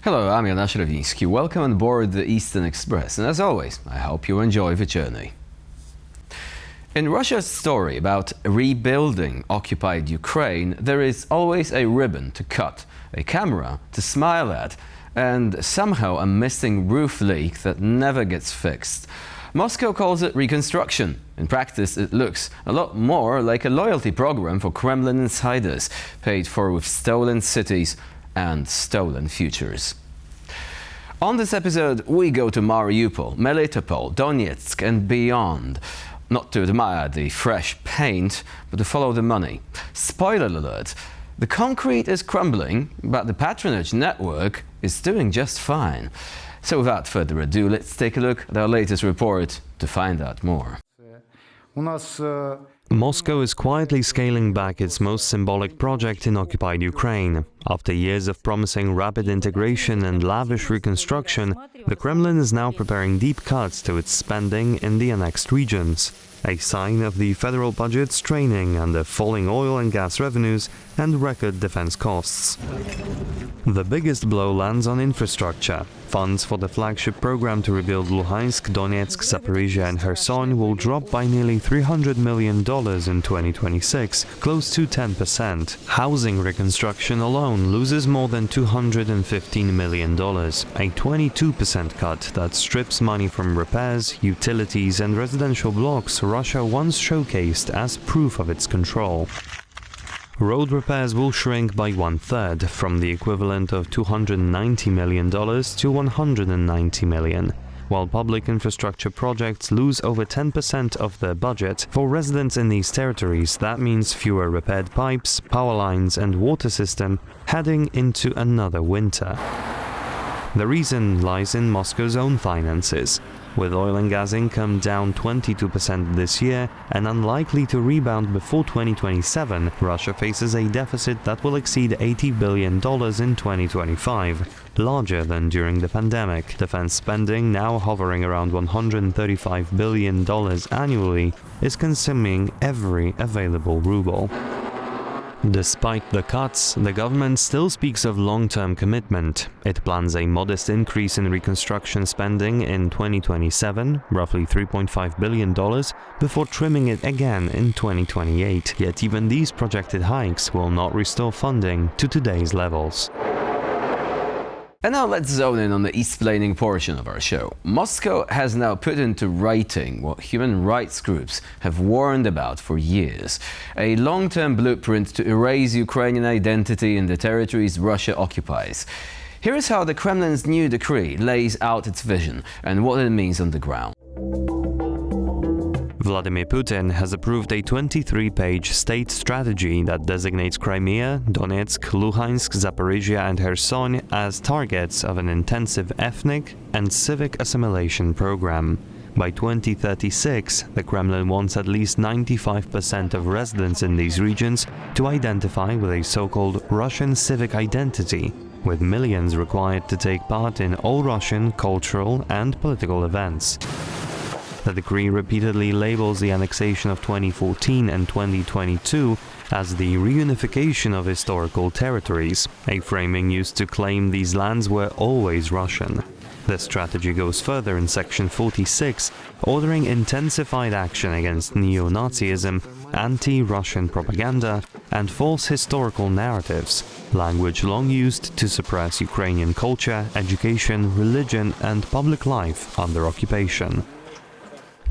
Hello, I'm Jonasz Rewiński. Welcome on board the Eastern Express, and as always, I hope you enjoy the journey. In Russia's story about rebuilding occupied Ukraine, there is always a ribbon to cut, a camera to smile at, and somehow a missing roof leak that never gets fixed. Moscow calls it reconstruction. In practice, it looks a lot more like a loyalty program for Kremlin insiders, paid for with stolen cities and stolen futures. On this episode, we go to Mariupol, Melitopol, Donetsk and beyond. Not to admire the fresh paint, but to follow the money. Spoiler alert, the concrete is crumbling, but the Patronage network is doing just fine. So without further ado, let's take a look at our latest report to find out more. Moscow is quietly scaling back its most symbolic project in occupied Ukraine. After years of promising rapid integration and lavish reconstruction, the Kremlin is now preparing deep cuts to its spending in the annexed regions, a sign of the federal budget straining under falling oil and gas revenues and record defense costs. The biggest blow lands on infrastructure. Funds for the flagship program to rebuild Luhansk, Donetsk, Zaporizhia and Kherson will drop by nearly $300 million in 2026, close to 10%. Housing reconstruction alone loses more than $215 million, a 22% cut that strips money from repairs, utilities and residential blocks Russia once showcased as proof of its control. Road repairs will shrink by one-third, from the equivalent of $290 million to $190 million, while public infrastructure projects lose over 10% of their budget. For residents in these territories, that means fewer repaired pipes, power lines and water system heading into another winter. The reason lies in Moscow's own finances. With oil and gas income down 22% this year and unlikely to rebound before 2027, Russia faces a deficit that will exceed $80 billion in 2025, larger than during the pandemic. Defense spending, now hovering around $135 billion annually, is consuming every available ruble. Despite the cuts, the government still speaks of long-term commitment. It plans a modest increase in reconstruction spending in 2027, roughly $3.5 billion, before trimming it again in 2028. Yet even these projected hikes will not restore funding to today's levels. And now let's zone in on the explaining portion of our show. Moscow has now put into writing what human rights groups have warned about for years: a long-term blueprint to erase Ukrainian identity in the territories Russia occupies. Here is how the Kremlin's new decree lays out its vision and what it means on the ground. Vladimir Putin has approved a 23-page state strategy that designates Crimea, Donetsk, Luhansk, Zaporizhia and Kherson as targets of an intensive ethnic and civic assimilation program. By 2036, the Kremlin wants at least 95% of residents in these regions to identify with a so-called Russian civic identity, with millions required to take part in all Russian cultural and political events. The decree repeatedly labels the annexation of 2014 and 2022 as the reunification of historical territories, a framing used to claim these lands were always Russian. The strategy goes further in Section 46, ordering intensified action against neo-Nazism, anti-Russian propaganda, and false historical narratives, language long used to suppress Ukrainian culture, education, religion, and public life under occupation.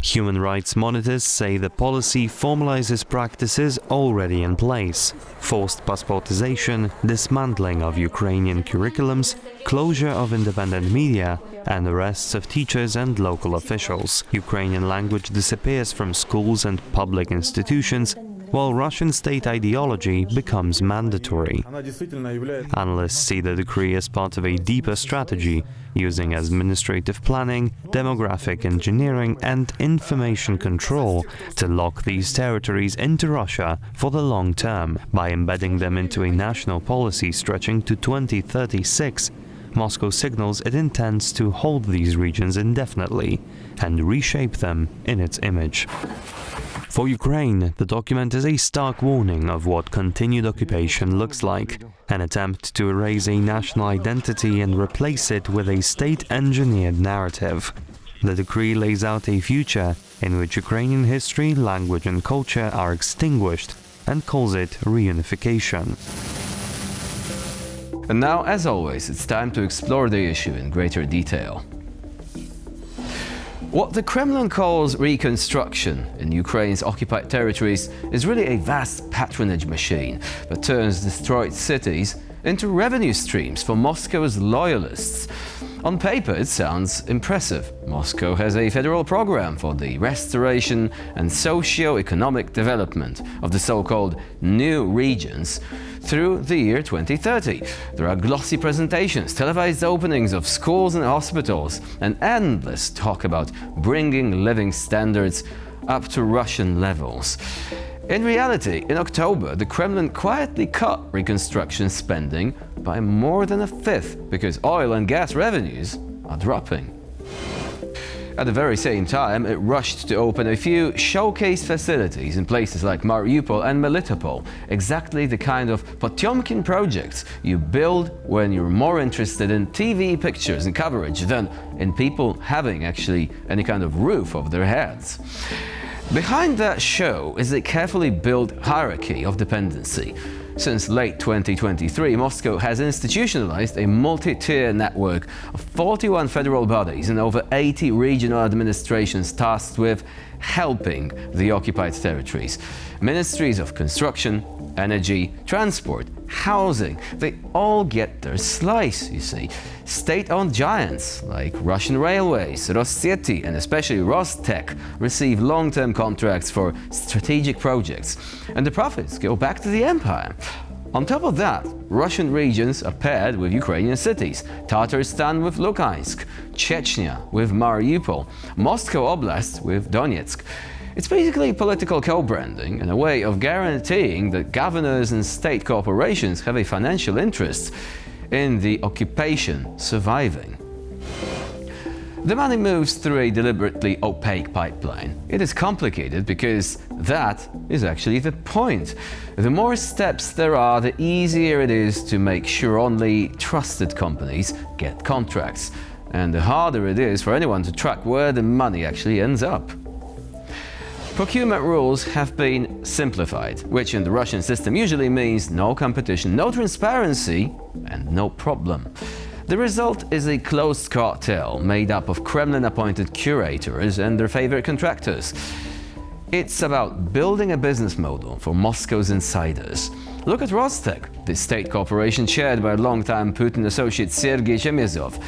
Human rights monitors say the policy formalizes practices already in place: forced passportization, dismantling of Ukrainian curriculums, closure of independent media, and arrests of teachers and local officials. Ukrainian language disappears from schools and public institutions, while Russian state ideology becomes mandatory. Analysts see the decree as part of a deeper strategy, using administrative planning, demographic engineering and information control to lock these territories into Russia for the long term. By embedding them into a national policy stretching to 2036, Moscow signals it intends to hold these regions indefinitely and reshape them in its image. For Ukraine, the document is a stark warning of what continued occupation looks like, an attempt to erase a national identity and replace it with a state-engineered narrative. The decree lays out a future in which Ukrainian history, language and culture are extinguished and calls it reunification. And now, as always, it's time to explore the issue in greater detail. What the Kremlin calls reconstruction in Ukraine's occupied territories is really a vast patronage machine that turns destroyed cities into revenue streams for Moscow's loyalists. On paper, it sounds impressive. Moscow has a federal program for the restoration and socio-economic development of the so-called new regions through the year 2030. There are glossy presentations, televised openings of schools and hospitals, and endless talk about bringing living standards up to Russian levels. In reality, in October, the Kremlin quietly cut reconstruction spending by more than a fifth because oil and gas revenues are dropping. At the very same time, it rushed to open a few showcase facilities in places like Mariupol and Melitopol, exactly the kind of Potemkin projects you build when you're more interested in TV pictures and coverage than in people having actually any kind of roof over their heads. Behind that show is a carefully built hierarchy of dependency. Since late 2023, Moscow has institutionalized a multi-tier network of 41 federal bodies and over 80 regional administrations tasked with helping the occupied territories. Ministries of construction, energy, transport, housing, they all get their slice, you see. State-owned giants like Russian Railways, Rostec and especially Rostec receive long-term contracts for strategic projects, and the profits go back to the empire. On top of that, Russian regions are paired with Ukrainian cities, Tatarstan with Luhansk, Chechnya with Mariupol, Moscow Oblast with Donetsk. It's basically political co-branding and a way of guaranteeing that governors and state corporations have a financial interest in the occupation surviving. The money moves through a deliberately opaque pipeline. It is complicated because that is actually the point. The more steps there are, the easier it is to make sure only trusted companies get contracts, and the harder it is for anyone to track where the money actually ends up. Procurement rules have been simplified, which in the Russian system usually means no competition, no transparency, and no problem. The result is a closed cartel made up of Kremlin-appointed curators and their favorite contractors. It's about building a business model for Moscow's insiders. Look at Rostec, the state corporation chaired by longtime Putin associate Sergei Chemezov.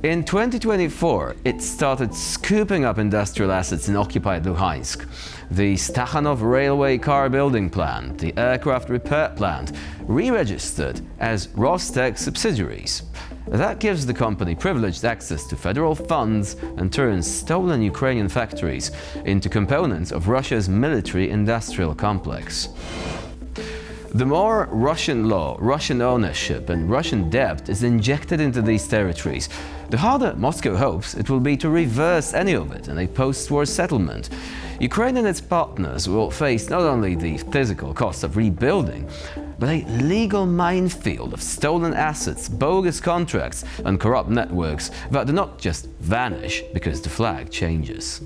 In 2024, it started scooping up industrial assets in occupied Luhansk. The Stakhanov railway car building plant, the aircraft repair plant, re-registered as Rostec subsidiaries. That gives the company privileged access to federal funds and turns stolen Ukrainian factories into components of Russia's military-industrial complex. The more Russian law, Russian ownership and Russian debt is injected into these territories, the harder Moscow hopes it will be to reverse any of it in a post-war settlement. Ukraine and its partners will face not only the physical cost of rebuilding, but a legal minefield of stolen assets, bogus contracts and corrupt networks that do not just vanish because the flag changes.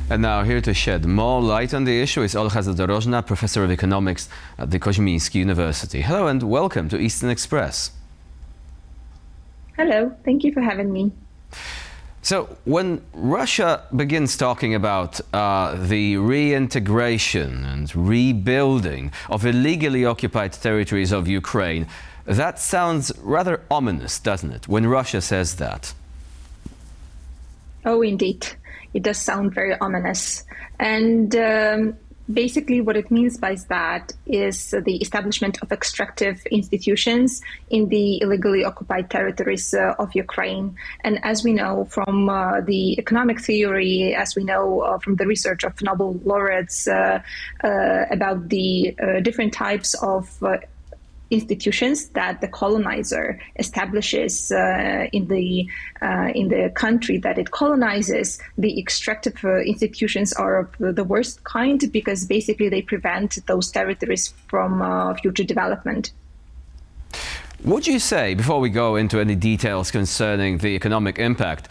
And now, here to shed more light on the issue is Olga Zadorozhna, Professor of Economics at the Rewiński University. Hello and welcome to Eastern Express. Hello, thank you for having me. So, when Russia begins talking about the reintegration and rebuilding of illegally occupied territories of Ukraine, that sounds rather ominous, doesn't it, when Russia says that? Oh, indeed. It does sound very ominous. And basically what it means by that is the establishment of extractive institutions in the illegally occupied territories of Ukraine. And as we know from the economic theory, as we know from the research of Nobel laureates about the different types of institutions that the colonizer establishes in the country that it colonizes. The extractive institutions are of the worst kind because basically they prevent those territories from future development. Would you say, before we go into any details concerning the economic impact,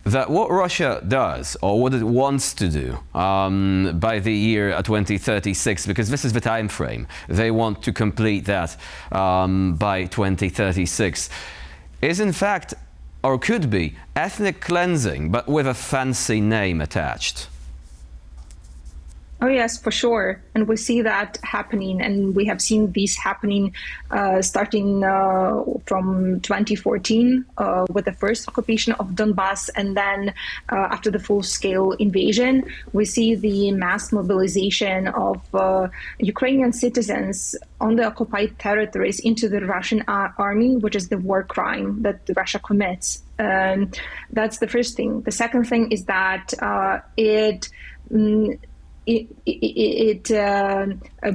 that what Russia does, or what it wants to do by the year 2036, because this is the time frame, they want to complete that by 2036, is in fact, or could be, ethnic cleansing, but with a fancy name attached? Oh, yes, for sure. And we see that happening, and we have seen this happening starting from 2014 with the first occupation of Donbass, and then after the full-scale invasion, we see the mass mobilization of Ukrainian citizens on the occupied territories into the Russian army, which is the war crime that Russia commits. That's the first thing. The second thing is that it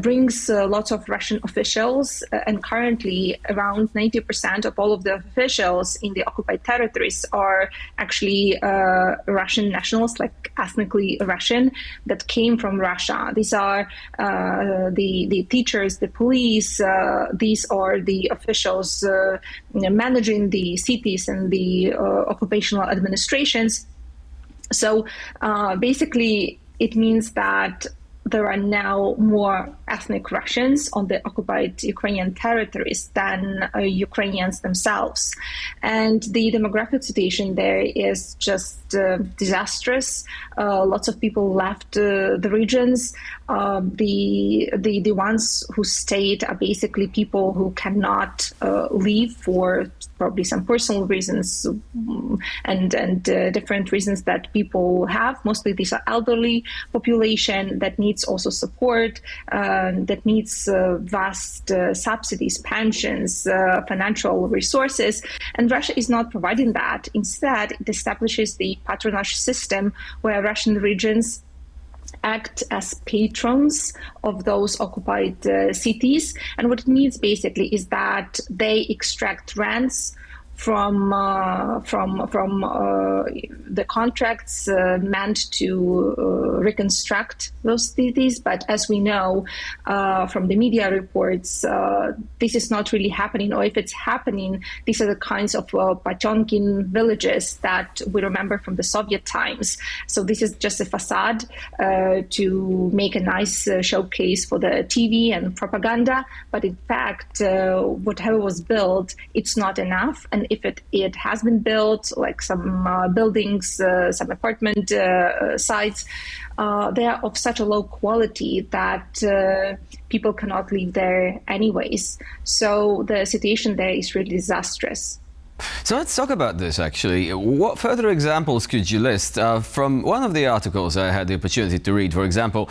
brings lots of Russian officials, and currently around 90% of all of the officials in the occupied territories are actually Russian nationals, like ethnically Russian, that came from Russia. These are the teachers, the police, these are the officials managing the cities and the occupational administrations. So basically, it means that there are now more ethnic Russians on the occupied Ukrainian territories than Ukrainians themselves. And the demographic situation there is just disastrous. Lots of people left the regions. The ones who stayed are basically people who cannot leave for probably some personal reasons and different reasons that people have. Mostly these are elderly population that needs also support, that needs vast subsidies, pensions, financial resources. And Russia is not providing that. Instead, it establishes the patronage system where Russian regions act as patrons of those occupied cities. And what it means basically is that they extract rents from the contracts meant to reconstruct those cities. But as we know from the media reports, this is not really happening, or if it's happening, these are the kinds of Potemkin villages that we remember from the Soviet times. So this is just a facade to make a nice showcase for the TV and propaganda. But in fact, whatever was built, it's not enough. And if it has been built, like some buildings, some apartment sites, they are of such a low quality that people cannot live there anyways. So the situation there is really disastrous. So let's talk about this, actually. What further examples could you list? From one of the articles I had the opportunity to read, for example,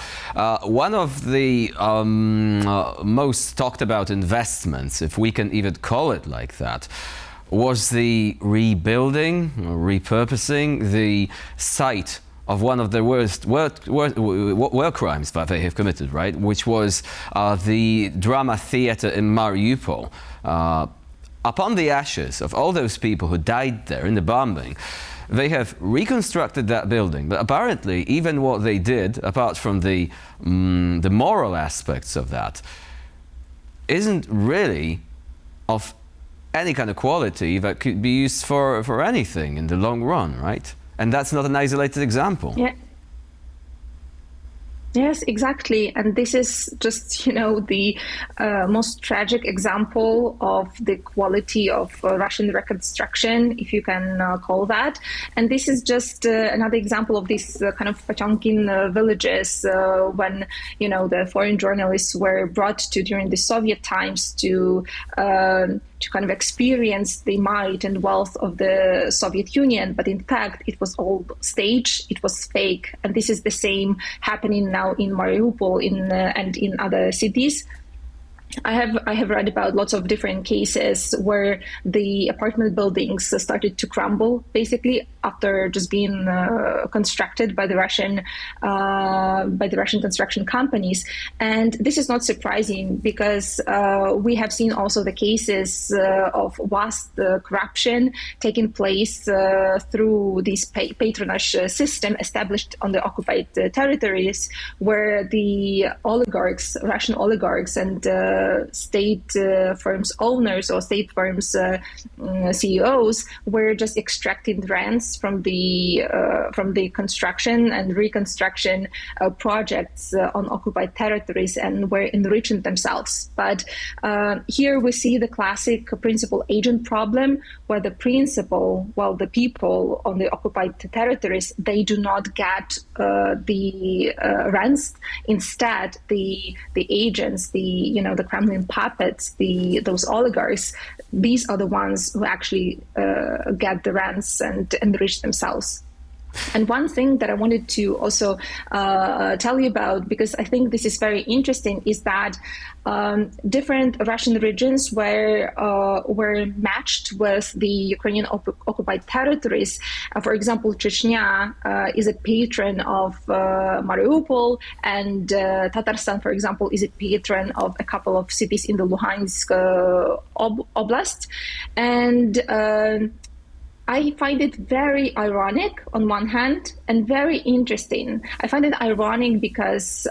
one of the most talked about investments, if we can even call it like that, was the rebuilding, repurposing the site of one of the worst war crimes that they have committed, right? Which was the drama theater in Mariupol. Upon the ashes of all those people who died there in the bombing, they have reconstructed that building. But apparently, even what they did, apart from the moral aspects of that, isn't really of any kind of quality that could be used for anything in the long run, right? And that's not an isolated example. Yeah. Yes, exactly. And this is just, the most tragic example of the quality of Russian reconstruction, if you can call that. And this is just another example of these kind of Potemkin villages when, the foreign journalists were brought to during the Soviet times to kind of experience the might and wealth of the Soviet Union. But in fact, it was all staged, it was fake. And this is the same happening now in Mariupol and in other cities. I have read about lots of different cases where the apartment buildings started to crumble, basically after just being constructed by the Russian construction companies. And this is not surprising because we have seen also the cases of vast corruption taking place through this patronage system established on the occupied territories, where the oligarchs, Russian oligarchs, and state firms owners or state firms CEOs were just extracting rents from the construction and reconstruction projects on occupied territories and were enriching themselves. But here we see the classic principal-agent problem, where the the people on the occupied territories, they do not get the rents. Instead, the agents, the Kremlin puppets, those oligarchs, these are the ones who actually get the rents and enrich themselves. And one thing that I wanted to also tell you about, because I think this is very interesting, is that different Russian regions were matched with the Ukrainian occupied territories. For example, Chechnya is a patron of Mariupol, and Tatarstan, for example, is a patron of a couple of cities in the Luhansk oblast. And I find it very ironic on one hand and very interesting. I find it ironic because,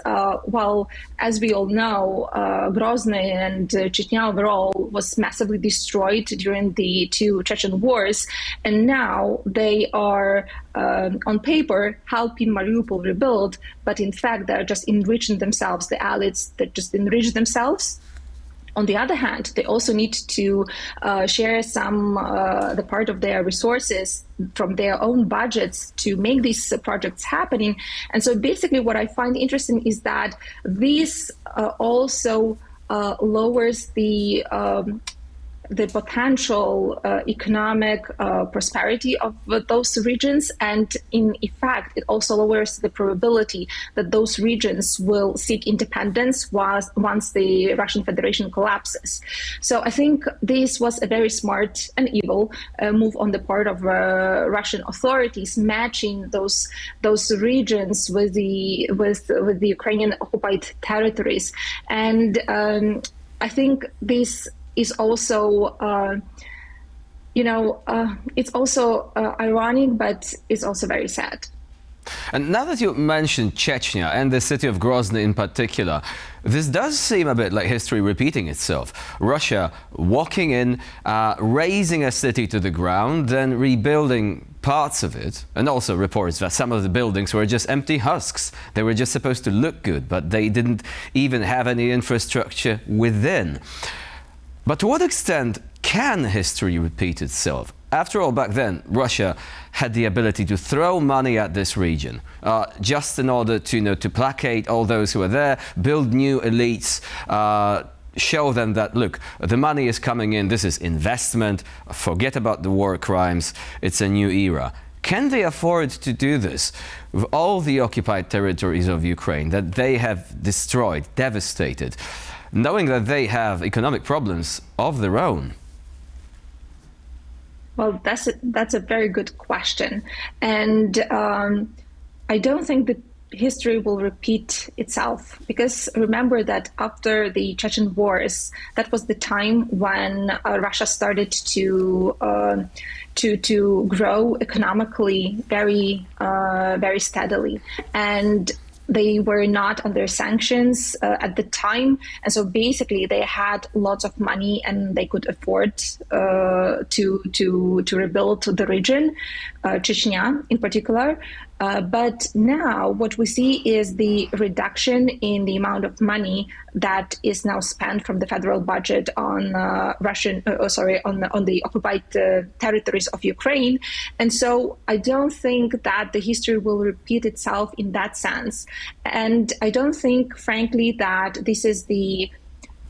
as we all know, Grozny and Chechnya overall was massively destroyed during the two Chechen wars. And now they are, on paper, helping Mariupol rebuild. But in fact, they're just enriching themselves, the elites that just enrich themselves. On the other hand, they also need to share the part of their resources from their own budgets to make these projects happening. And so basically what I find interesting is that this also lowers the potential economic prosperity of those regions, and in effect, it also lowers the probability that those regions will seek independence once the Russian Federation collapses. So I think this was a very smart and evil move on the part of Russian authorities, matching those regions with the Ukrainian occupied territories, and I think this is also, it's also ironic, but it's also very sad. And now that you mentioned Chechnya and the city of Grozny in particular, this does seem a bit like history repeating itself. Russia walking in, razing a city to the ground, then rebuilding parts of it, and also reports that some of the buildings were just empty husks. They were just supposed to look good, but they didn't even have any infrastructure within. But to what extent can history repeat itself? After all, back then, Russia had the ability to throw money at this region, just in order to placate all those who are there, build new elites, show them that, look, the money is coming in, this is investment, forget about the war crimes, it's a new era. Can they afford to do this with all the occupied territories of Ukraine that they have destroyed, devastated, knowing that they have economic problems of their own? Well, that's a very good question. And I don't think that history will repeat itself, because remember that after the Chechen wars, that was the time when Russia started to grow economically very steadily, and they were not under sanctions at the time, and so basically they had lots of money and they could afford to rebuild the region, Chechnya in particular. But now what we see is the reduction in the amount of money that is now spent from the federal budget on on the occupied territories of Ukraine. And so I don't think that the history will repeat itself in that sense. And I don't think, frankly, that this is the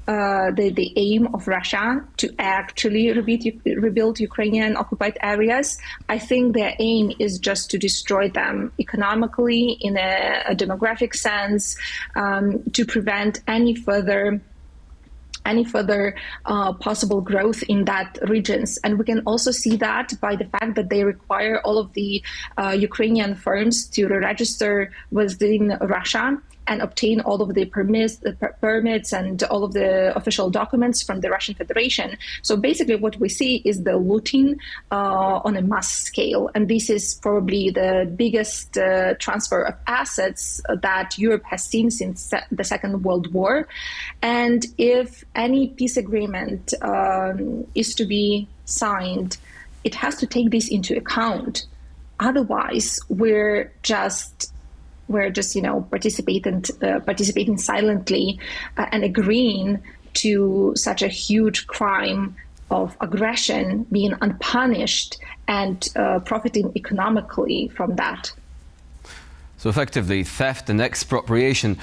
aim of Russia to actually rebuild Ukrainian occupied areas. I think their aim is just to destroy them economically, in a demographic sense, to prevent any further any further possible growth in that regions. And we can also see that by the fact that they require all of the Ukrainian firms to register within Russia and obtain all of the permits and all of the official documents from the Russian Federation. So basically what we see is the looting on a mass scale. And this is probably the biggest transfer of assets that Europe has seen since the Second World War. And if any peace agreement is to be signed, it has to take this into account. Otherwise, we're just participating silently and agreeing to such a huge crime of aggression, being unpunished and profiting economically from that. So effectively, theft and expropriation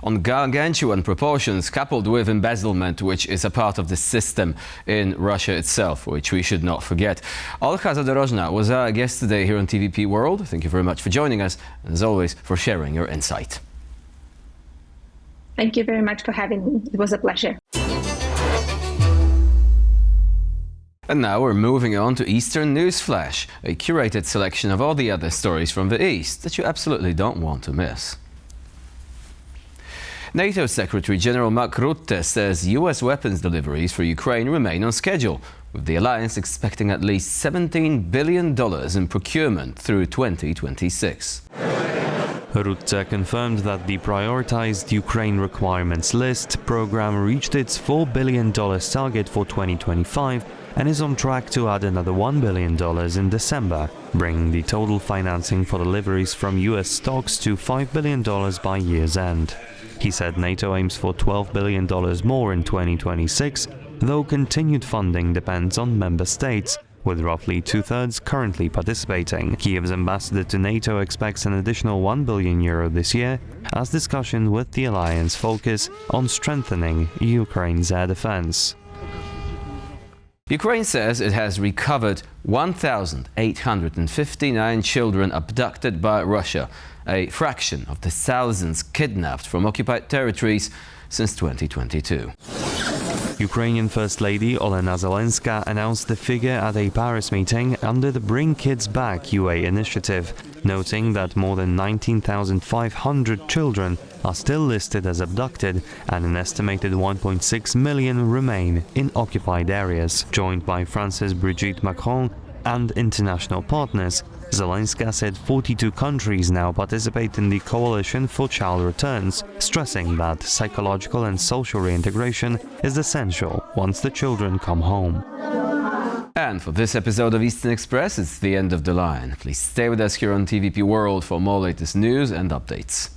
on gargantuan proportions, coupled with embezzlement, which is a part of the system in Russia itself, which we should not forget. Olga Zadorozhna was our guest today here on TVP World. Thank you very much for joining us, and as always, for sharing your insight. Thank you very much for having me. It was a pleasure. And now we're moving on to Eastern News Flash, a curated selection of all the other stories from the East that you absolutely don't want to miss. NATO Secretary General Mark Rutte says US weapons deliveries for Ukraine remain on schedule, with the alliance expecting at least $17 billion in procurement through 2026. Rutte confirmed that the prioritized Ukraine requirements list program reached its $4 billion target for 2025 and is on track to add another $1 billion in December, bringing the total financing for deliveries from US stocks to $5 billion by year's end. He said NATO aims for $12 billion more in 2026, though continued funding depends on member states, with roughly two-thirds currently participating. Kiev's ambassador to NATO expects an additional €1 billion this year, as discussion with the alliance focus on strengthening Ukraine's air defense. Ukraine says it has recovered 1,859 children abducted by Russia, a fraction of the thousands kidnapped from occupied territories since 2022. Ukrainian First Lady Olena Zelenska announced the figure at a Paris meeting under the Bring Kids Back UA initiative, noting that more than 19,500 children are still listed as abducted and an estimated 1.6 million remain in occupied areas. Joined by France's Brigitte Macron and international partners, Zelenska said 42 countries now participate in the Coalition for Child Returns, stressing that psychological and social reintegration is essential once the children come home. And for this episode of Eastern Express, it's the end of the line. Please stay with us here on TVP World for more latest news and updates.